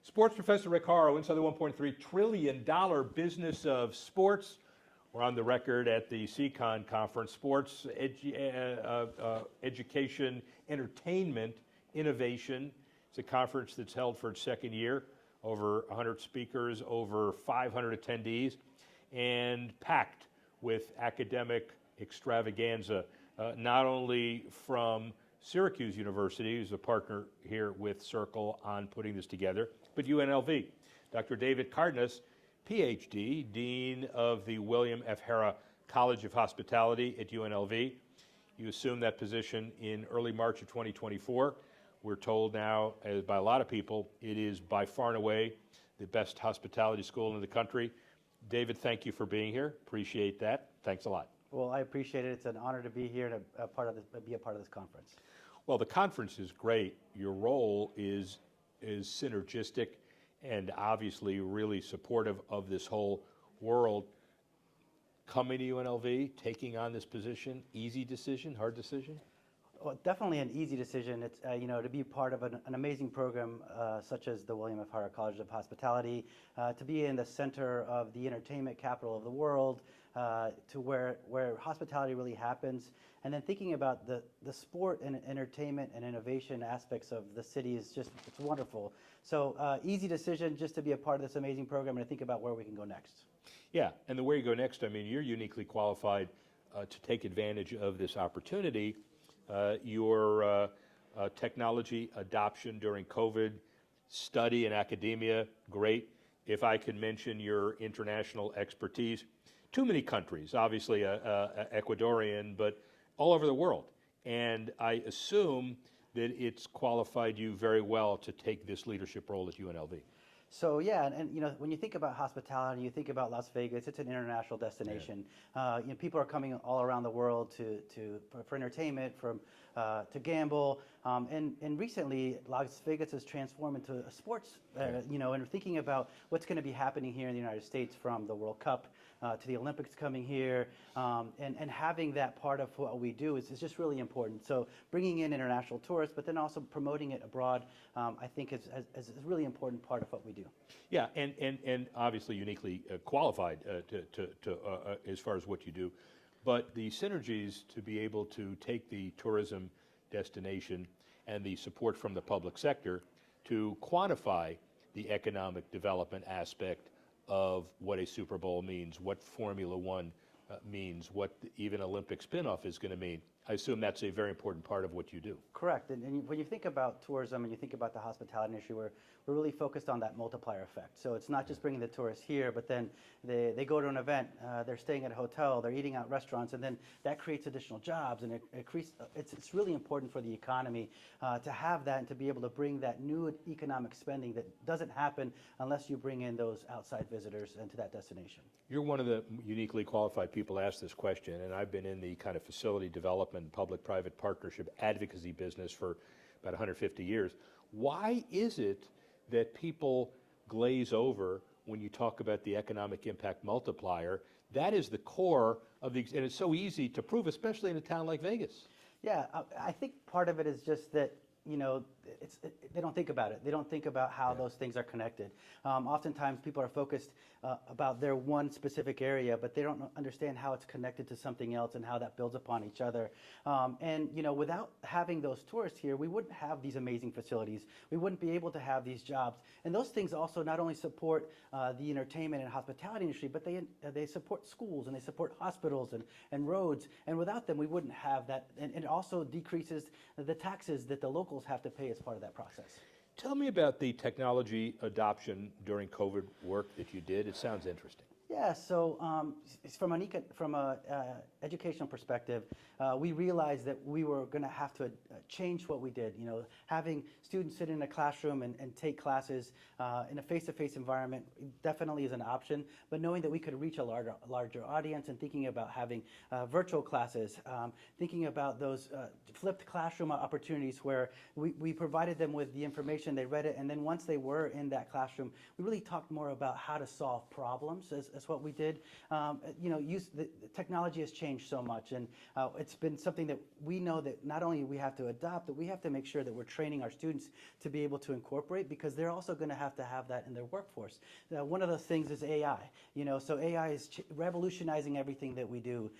Sports professor Rick Horrow inside the $1.3 trillion business of sports. We're on the record at the SEICon conference, sports, education, entertainment, innovation. It's a conference that's held for its second year, over 100 speakers, over 500 attendees, and packed with academic extravaganza, not only from Syracuse University, who's a partner here with Circle on putting this together, but UNLV. Dr. David Cárdenas, PhD, Dean of the William F. Harrah College of Hospitality at UNLV. You assumed that position in early March of 2024. We're told now, by a lot of people, it is by far and away the best hospitality school in the country. David, thank you for being here. Appreciate that. Thanks a lot. Well, I appreciate it. It's an honor to be here and be a part of this conference. Well, the conference is great. Your role is synergistic and obviously really supportive of this whole world. Coming to UNLV, taking on this position, easy decision, hard decision? Well, definitely an easy decision. It's to be part of an amazing program such as the William F. Harrah College of Hospitality, to be in the center of the entertainment capital of the world, to where hospitality really happens, and then thinking about the sport and entertainment and innovation aspects of the city is just, it's wonderful. So easy decision just to be a part of this amazing program and to think about where we can go next. Yeah, and the where you go next, I mean, you're uniquely qualified to take advantage of this opportunity. Your technology adoption during COVID, study in academia, great. If I could mention your international expertise, too many countries, obviously Ecuadorian, but all over the world. And I assume that it's qualified you very well to take this leadership role at UNLV. So yeah, and when you think about hospitality, you think about Las Vegas. It's an international destination. Yeah. People are coming all around the world for entertainment, to gamble, and recently Las Vegas has transformed into a sports. And thinking about what's going to be happening here in the United States, from the World Cup to the Olympics coming here, and having that part of what we do is just really important. So bringing in international tourists, but then also promoting it abroad, I think is a really important part of what we do. Yeah, and obviously uniquely qualified as far as what you do, but the synergies to be able to take the tourism destination and the support from the public sector to quantify the economic development aspect of what a Super Bowl means, what Formula One means, what even Olympic spinoff is going to mean. I assume that's a very important part of what you do. Correct. And when you think about tourism and you think about the hospitality industry, we're really focused on that multiplier effect. So it's not just bringing the tourists here, but then they go to an event, they're staying at a hotel, they're eating out at restaurants, and then that creates additional jobs. And it's really important for the economy to have that and to be able to bring that new economic spending that doesn't happen unless you bring in those outside visitors into that destination. You're one of the uniquely qualified people to ask this question, and I've been in the kind of facility development, public-private partnership advocacy business for about 150 years. Why is it that people glaze over when you talk about the economic impact multiplier? That is the core of the, and it's so easy to prove, especially in a town like Vegas. Yeah, I think part of it is just that they don't think about it. They don't think about how those things are connected. Oftentimes people are focused about their one specific area, but they don't understand how it's connected to something else and how that builds upon each other. And without having those tourists here, we wouldn't have these amazing facilities. We wouldn't be able to have these jobs. And those things also not only support the entertainment and hospitality industry, but they support schools and they support hospitals and roads. And without them, we wouldn't have that. And it also decreases the taxes that the locals have to pay as part of that process. Tell me about the technology adoption during COVID work that you did. It sounds interesting. Yeah, so from an educational perspective, we realized that we were going to have to change what we did. Having students sit in a classroom and take classes in a face-to-face environment definitely is an option, but knowing that we could reach a larger audience and thinking about having virtual classes, thinking about those flipped classroom opportunities where we provided them with the information, they read it, and then once they were in that classroom, we really talked more about how to solve problems That's what we did. The technology has changed so much, and it's been something that we know that not only we have to adopt, but we have to make sure that we're training our students to be able to incorporate, because they're also going to have that in their workforce. One of those things is AI. So AI is revolutionizing everything that we do.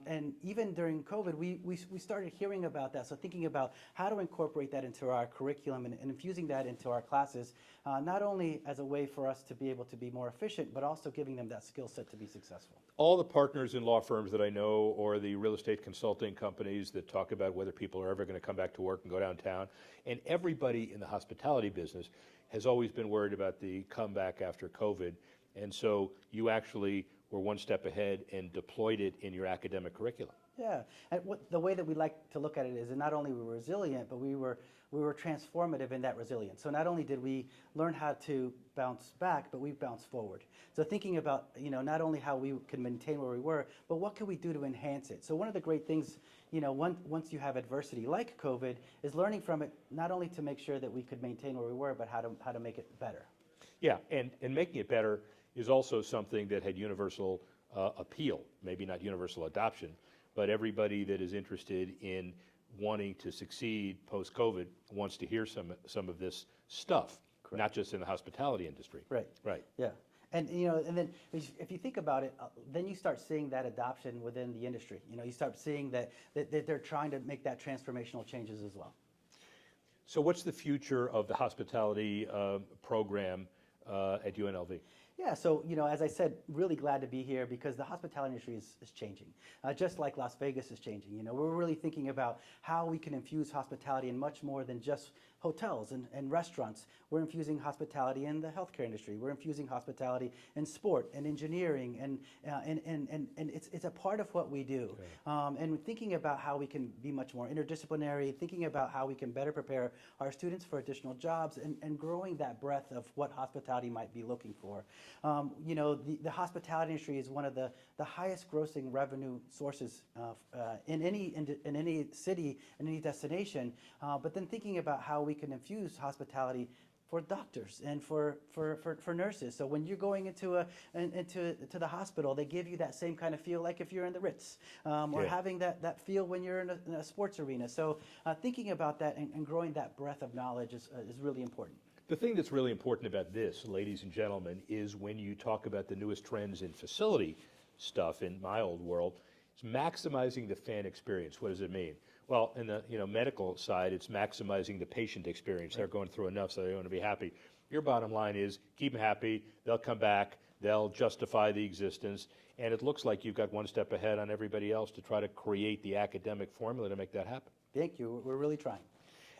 And even during COVID, we started hearing about that. So thinking about how to incorporate that into our curriculum and infusing that into our classes, not only as a way for us to be able to be more efficient, but also giving them that skill set to be successful. All the partners in law firms that I know, or the real estate consulting companies that talk about whether people are ever going to come back to work and go downtown, and everybody in the hospitality business has always been worried about the comeback after COVID. And so you actually were one step ahead and deployed it in your academic curriculum. Yeah, and the way that we like to look at it is that not only we were resilient, but we were transformative in that resilience. So not only did we learn how to bounce back, but we bounced forward. So thinking about, not only how we can maintain where we were, but what can we do to enhance it? So one of the great things, once you have adversity like COVID, is learning from it, not only to make sure that we could maintain where we were, but how to make it better. Yeah, and making it better is also something that had universal appeal, maybe not universal adoption, but everybody that is interested in wanting to succeed post-COVID wants to hear some of this stuff. Correct. Not just in the hospitality industry. Right. Right. Yeah. And and then if you think about it, then you start seeing that adoption within the industry. You start seeing that they're trying to make that transformational changes as well. So what's the future of the hospitality program at UNLV? Yeah, so as I said, really glad to be here because the hospitality industry is changing, just like Las Vegas is changing. We're really thinking about how we can infuse hospitality in much more than just hotels and restaurants. We're infusing hospitality in the healthcare industry. We're infusing hospitality in sport and engineering, and it's a part of what we do. Okay. And thinking about how we can be much more interdisciplinary, thinking about how we can better prepare our students for additional jobs, and growing that breadth of what hospitality might be looking for. The hospitality industry is one of the highest grossing revenue sources in any city, in any destination. But then thinking about how we can infuse hospitality for doctors and for nurses. So when you're going into the hospital, they give you that same kind of feel like if you're in the Ritz, or having that feel when you're in a sports arena. So thinking about that and growing that breadth of knowledge is really important. The thing that's really important about this, ladies and gentlemen, is when you talk about the newest trends in facility stuff in my old world, it's maximizing the fan experience. What does it mean? Well, in the medical side, it's maximizing the patient experience. Right. They're going through enough, so they want to be happy. Your bottom line is keep them happy. They'll come back. They'll justify the existence. And it looks like you've got one step ahead on everybody else to try to create the academic formula to make that happen. Thank you. We're really trying.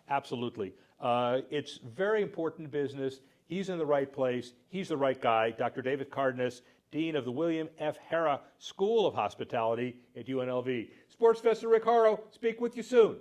Absolutely. It's very important business. He's in the right place. He's the right guy. Dr. David Cárdenas, Dean of the William F. Horrow School of Hospitality at UNLV. Sports Fester Rick Horrow, speak with you soon.